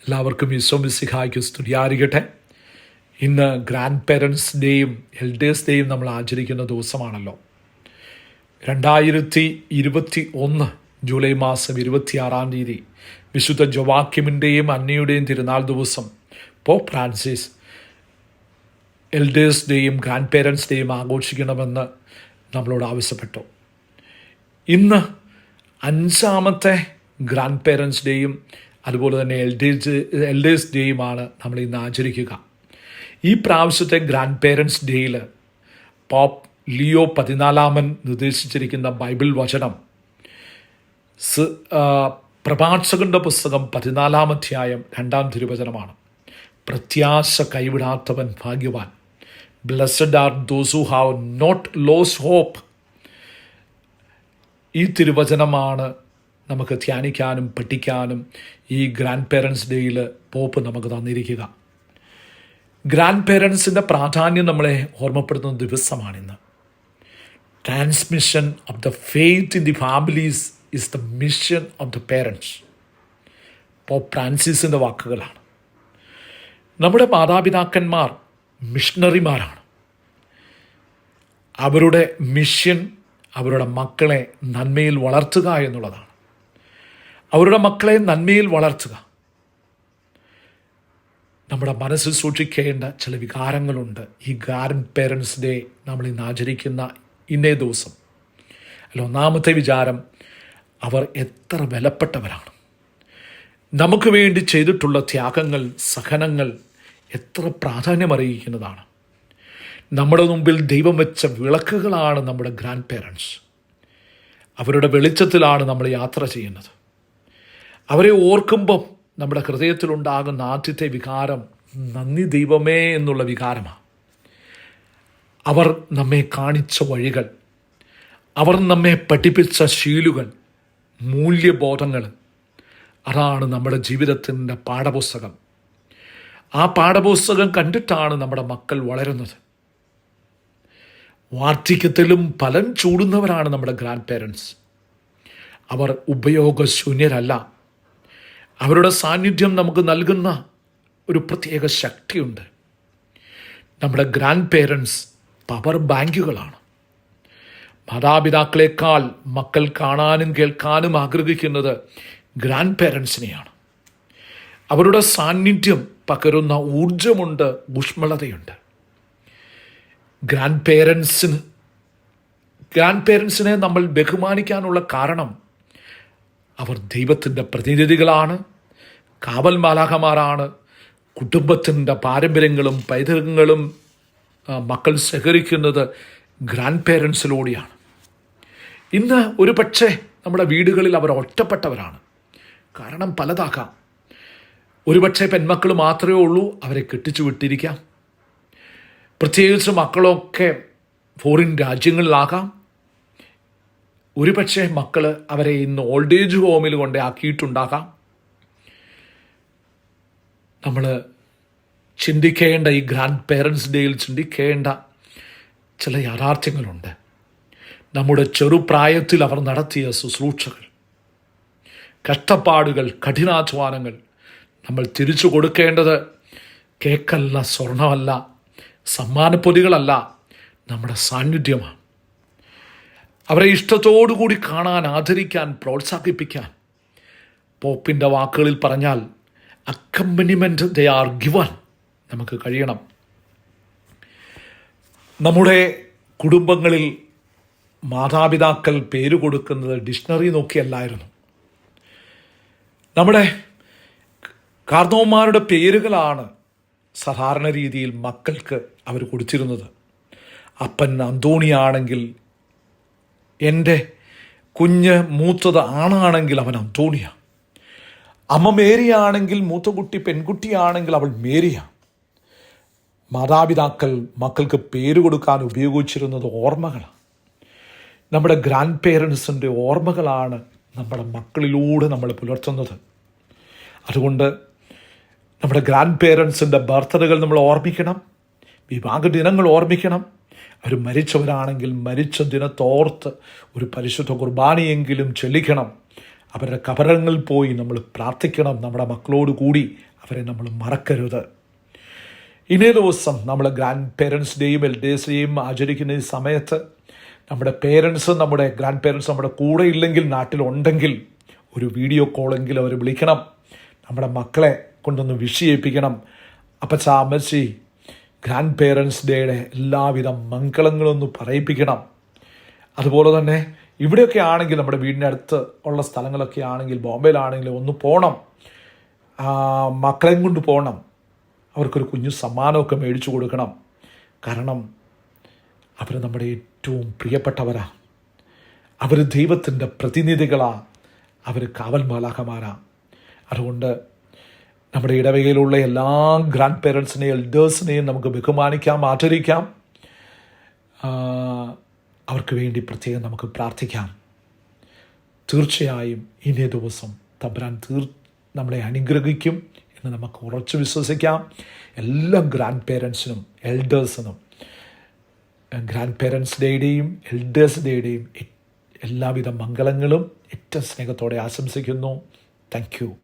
എല്ലാവർക്കും ഈശോ മിശിഹായ്ക്ക് സ്തുതിയായിരിക്കട്ടെ. ഇന്ന് ഗ്രാൻഡ് പേരൻസ് ഡേയും എൽഡേഴ്സ് ഡേയും നമ്മൾ ആചരിക്കുന്ന ദിവസമാണല്ലോ. 2021 ജൂലൈ മാസം 26 വിശുദ്ധ ജോവാക്യമിൻ്റെയും അന്നയുടെയും തിരുനാൾ ദിവസം പോപ്പ് ഫ്രാൻസിസ് എൽഡേഴ്സ് ഡേയും ഗ്രാൻഡ് പേരൻസ് ഡേയും ആഘോഷിക്കണമെന്ന് നമ്മളോട് ആവശ്യപ്പെട്ടു. ഇന്ന് 5ാമത്തെ ഗ്രാൻഡ് പേരൻസ് ഡേയും അതുപോലെ തന്നെ എൽഡേഴ്സ് ഡേയുമാണ് നമ്മൾ ഇന്ന് ആചരിക്കുക. ഈ പ്രാവശ്യത്തെ ഗ്രാൻഡ് പേരൻസ് ഡേയിൽ പോപ്പ് ലിയോ 14 നിർദ്ദേശിച്ചിരിക്കുന്ന ബൈബിൾ വചനം പ്രഭാഷകന്റെ പുസ്തകം 14 അധ്യായം 2 തിരുവചനമാണ്. പ്രത്യാശ കൈവിടാത്തവൻ ഭാഗ്യവാൻ. Blessed are those who have not lost hope. ഈ തിരുവചനമാണ് നമുക്ക് ധ്യാനിക്കാനും പഠിക്കാനും ഈ ഗ്രാൻഡ് പേരൻസ് ഡേയിൽ പോപ്പ് നമുക്ക് തന്നിരിക്കുക. ഗ്രാൻഡ് പേരൻസിൻ്റെ പ്രാധാന്യം നമ്മളെ ഓർമ്മപ്പെടുത്തുന്ന ദിവസമാണിന്ന്. Transmission of the faith in the families is the mission of the parents. Pope ഫ്രാൻസിസിൻ്റെ വാക്കുകളാണ്. നമ്മുടെ മാതാപിതാക്കന്മാർ മിഷണറിമാരാണ്. അവരുടെ മിഷൻ അവരുടെ മക്കളെ നന്മയിൽ വളർത്തുക എന്നുള്ളതാണ്. അവരുടെ മക്കളെ നന്മയിൽ വളർത്തുക. നമ്മുടെ മനസ്സിൽ സൂക്ഷിക്കേണ്ട ചില വികാരങ്ങളുണ്ട്. ഈ ഗ്രാൻഡ് പേരൻസ് ഡേ നമ്മൾ ഇന്ന് ആചരിക്കുന്ന ഇന്നേ ദിവസം ഒന്നാമത്തെ വിചാരം, അവർ എത്ര വിലപ്പെട്ടവരാണ്. നമുക്ക് വേണ്ടി ചെയ്തിട്ടുള്ള ത്യാഗങ്ങൾ, സഹനങ്ങൾ എത്ര പ്രാധാന്യമറിയിക്കുന്നതാണ്. നമ്മുടെ മുമ്പിൽ ദൈവം വെച്ച വിളക്കുകളാണ് നമ്മുടെ ഗ്രാൻഡ് പേരൻസ്. അവരുടെ വെളിച്ചത്തിലാണ് നമ്മൾ യാത്ര ചെയ്യുന്നത്. അവരെ ഓർക്കുമ്പം നമ്മുടെ ഹൃദയത്തിലുണ്ടാകുന്ന ആദ്യത്തെ വികാരം നന്ദി ദൈവമേ എന്നുള്ള വികാരമാണ്. അവർ നമ്മെ കാണിച്ച വഴികൾ, അവർ നമ്മെ പഠിപ്പിച്ച ശീലുകൾ, മൂല്യബോധങ്ങൾ, അതാണ് നമ്മുടെ ജീവിതത്തിൻ്റെ പാഠപുസ്തകം. ആ പാഠപുസ്തകം കണ്ടിട്ടാണ് നമ്മുടെ മക്കൾ വളരുന്നത്. വാർദ്ധക്യത്തിലും ഫലം ചൂടുന്നവരാണ് നമ്മുടെ ഗ്രാൻഡ് പേരൻസ്. അവർ ഉപയോഗശൂന്യരല്ല. അവരുടെ സാന്നിധ്യം നമുക്ക് നൽകുന്ന ഒരു പ്രത്യേക ശക്തിയുണ്ട്. നമ്മുടെ ഗ്രാൻഡ് പേരൻസ് പവർ ബാങ്കുകളാണ്. മാതാപിതാക്കളെക്കാൾ മക്കൾ കാണാനും കേൾക്കാനും ആഗ്രഹിക്കുന്നത് ഗ്രാൻഡ് പേരൻസിനെയാണ്. അവരുടെ സാന്നിധ്യം പകരുന്ന ഊർജമുണ്ട്, ഊഷ്മളതയുണ്ട്. ഗ്രാൻഡ് പേരൻസിനെ നമ്മൾ ബഹുമാനിക്കാനുള്ള കാരണം അവർ ദൈവത്തിൻ്റെ പ്രതിനിധികളാണ്, കാവൽ മാലാഖമാരാണ്. കുടുംബത്തിൻ്റെ പാരമ്പര്യങ്ങളും പൈതൃകങ്ങളും മക്കൾ ശേഖരിക്കുന്നത് ഗ്രാൻഡ് പേരൻസിലൂടെയാണ്. ഇന്ന് ഒരു പക്ഷേ നമ്മുടെ വീടുകളിൽ അവർ ഒറ്റപ്പെട്ടവരാണ്. കാരണം പലതാകാം. ഒരുപക്ഷെ പെൺമക്കൾ മാത്രമേ ഉള്ളൂ, അവരെ കെട്ടിച്ചു വിട്ടിരിക്കാം. പ്രത്യേകിച്ച് മക്കളൊക്കെ ഫോറിൻ രാജ്യങ്ങളിലാകാം. ഒരുപക്ഷെ മക്കൾ അവരെ ഇന്ന് ഓൾഡ് ഏജ് ഹോമിൽ കൊണ്ട് ആക്കിയിട്ടുണ്ടാകാം. നമ്മൾ ചിന്തിക്കേണ്ട, ഈ ഗ്രാൻഡ് പേരൻസ് ഡേയിൽ ചിന്തിക്കേണ്ട ചില യാഥാർത്ഥ്യങ്ങളുണ്ട്. നമ്മുടെ ചെറുപ്രായത്തിൽ അവർ നടത്തിയ ശുശ്രൂഷകൾ, കഷ്ടപ്പാടുകൾ, കഠിനാധ്വാനങ്ങൾ നമ്മൾ തിരിച്ചു കൊടുക്കേണ്ടത് കേക്കല്ല, സ്വർണമല്ല, സമ്മാനപ്പൊതികളല്ല, നമ്മുടെ സാന്നിധ്യമാണ്. അവരെ ഇഷ്ടത്തോടുകൂടി കാണാൻ, ആദരിക്കാൻ, പ്രോത്സാഹിപ്പിക്കാൻ, പോപ്പിൻ്റെ വാക്കുകളിൽ പറഞ്ഞാൽ അക്കമ്പനിമെൻറ്റ് ദേ ആർ ഗിവൺ നമുക്ക് കഴിയണം. നമ്മുടെ കുടുംബങ്ങളിൽ മാതാപിതാക്കൾ പേര് കൊടുക്കുന്നത് ഡിക്ഷണറി നോക്കിയല്ലായിരുന്നു. നമ്മുടെ കാർന്നവന്മാരുടെ പേരുകളാണ് സാധാരണ രീതിയിൽ മക്കൾക്ക് അവർ കൊടുത്തിരുന്നത്. അപ്പൻ അന്തോണിയാണെങ്കിൽ എൻ്റെ കുഞ്ഞ് മൂത്തത് ആണാണെങ്കിൽ അവൻ അന്തോണിയ. അമ്മ മേരിയാണെങ്കിൽ മൂത്ത കുട്ടി പെൺകുട്ടിയാണെങ്കിൽ അവൾ മേരിയ. മാതാപിതാക്കൾ മക്കൾക്ക് പേര് കൊടുക്കാൻ ഉപയോഗിച്ചിരുന്നത് ഓർമ്മകളാണ്. നമ്മുടെ ഗ്രാൻഡ് പേരൻസിൻ്റെ ഓർമ്മകളാണ് നമ്മുടെ മക്കളിലൂടെ നമ്മൾ പുലർത്തുന്നത്. അതുകൊണ്ട് നമ്മുടെ ഗ്രാൻഡ് പേരൻസിൻ്റെ ബർത്ത്ഡേകൾ നമ്മൾ ഓർമ്മിക്കണം, വിവാഹ ദിനങ്ങൾ ഓർമ്മിക്കണം. അവർ മരിച്ചവരാണെങ്കിൽ മരിച്ച ദിനത്തോർത്ത് ഒരു പരിശുദ്ധ കുർബാനയെങ്കിലും ചൊല്ലിക്കണം. അവരുടെ കബറങ്ങളിൽ പോയി നമ്മൾ പ്രാർത്ഥിക്കണം. നമ്മുടെ മക്കളോട് കൂടി അവരെ നമ്മൾ മറക്കരുത്. ഇന്നേ ദിവസം നമ്മൾ ഗ്രാൻഡ് പേരൻസ് ഡേയും എൽഡേഴ്സ് ഡേയും ആചരിക്കുന്ന ഈ സമയത്ത് നമ്മുടെ പേരൻസ്, നമ്മുടെ ഗ്രാൻഡ് പേരൻസ് നമ്മുടെ കൂടെ ഇല്ലെങ്കിൽ, നാട്ടിലുണ്ടെങ്കിൽ ഒരു വീഡിയോ കോളെങ്കിലും അവർ വിളിക്കണം. നമ്മുടെ മക്കളെ കൊണ്ടൊന്ന് വിഷ് ചെയ്യിപ്പിക്കണം. അപ്പച്ച, അമ്മച്ചി, ഗ്രാൻഡ് പേരൻസ് ഡേയുടെ എല്ലാവിധ മംഗളങ്ങളൊന്ന് പറയിപ്പിക്കണം. അതുപോലെ തന്നെ ഇവിടെയൊക്കെ ആണെങ്കിൽ, നമ്മുടെ വീടിൻ്റെ അടുത്ത് ഉള്ള സ്ഥലങ്ങളൊക്കെ ആണെങ്കിൽ, ബോംബെയിലാണെങ്കിലും ഒന്ന് പോകണം, മക്കളെയും കൊണ്ട് പോകണം. അവർക്കൊരു കുഞ്ഞു സമ്മാനമൊക്കെ മേടിച്ചു കൊടുക്കണം. കാരണം അവർ നമ്മുടെ ഏറ്റവും പ്രിയപ്പെട്ടവരാ. അവർ ദൈവത്തിൻ്റെ പ്രതിനിധികളാ. അവർ കാവൽ മാലാഖമാരാ. അതുകൊണ്ട് നമ്മുടെ ഇടവകയിലുള്ള എല്ലാ ഗ്രാൻഡ് പേരൻസിനെയും എൽഡേഴ്സിനെയും നമുക്ക് ബഹുമാനിക്കാം, ആദരിക്കാം. അവർക്ക് വേണ്ടി പ്രത്യേകം നമുക്ക് പ്രാർത്ഥിക്കാം. തീർച്ചയായും ഇന്നേ ദിവസം തമ്പുരാൻ നമ്മളെ അനുഗ്രഹിക്കും എന്ന് നമുക്ക് ഉറച്ചു വിശ്വസിക്കാം. എല്ലാ ഗ്രാൻഡ് പേരൻസിനും എൽഡേഴ്സിനും ഗ്രാൻഡ് പേരൻസ് ഡേയുടെയും എൽഡേഴ്സ് ഡേയുടെയും എല്ലാവിധ മംഗളങ്ങളും ഏറ്റവും സ്നേഹത്തോടെ ആശംസിക്കുന്നു. Thank you.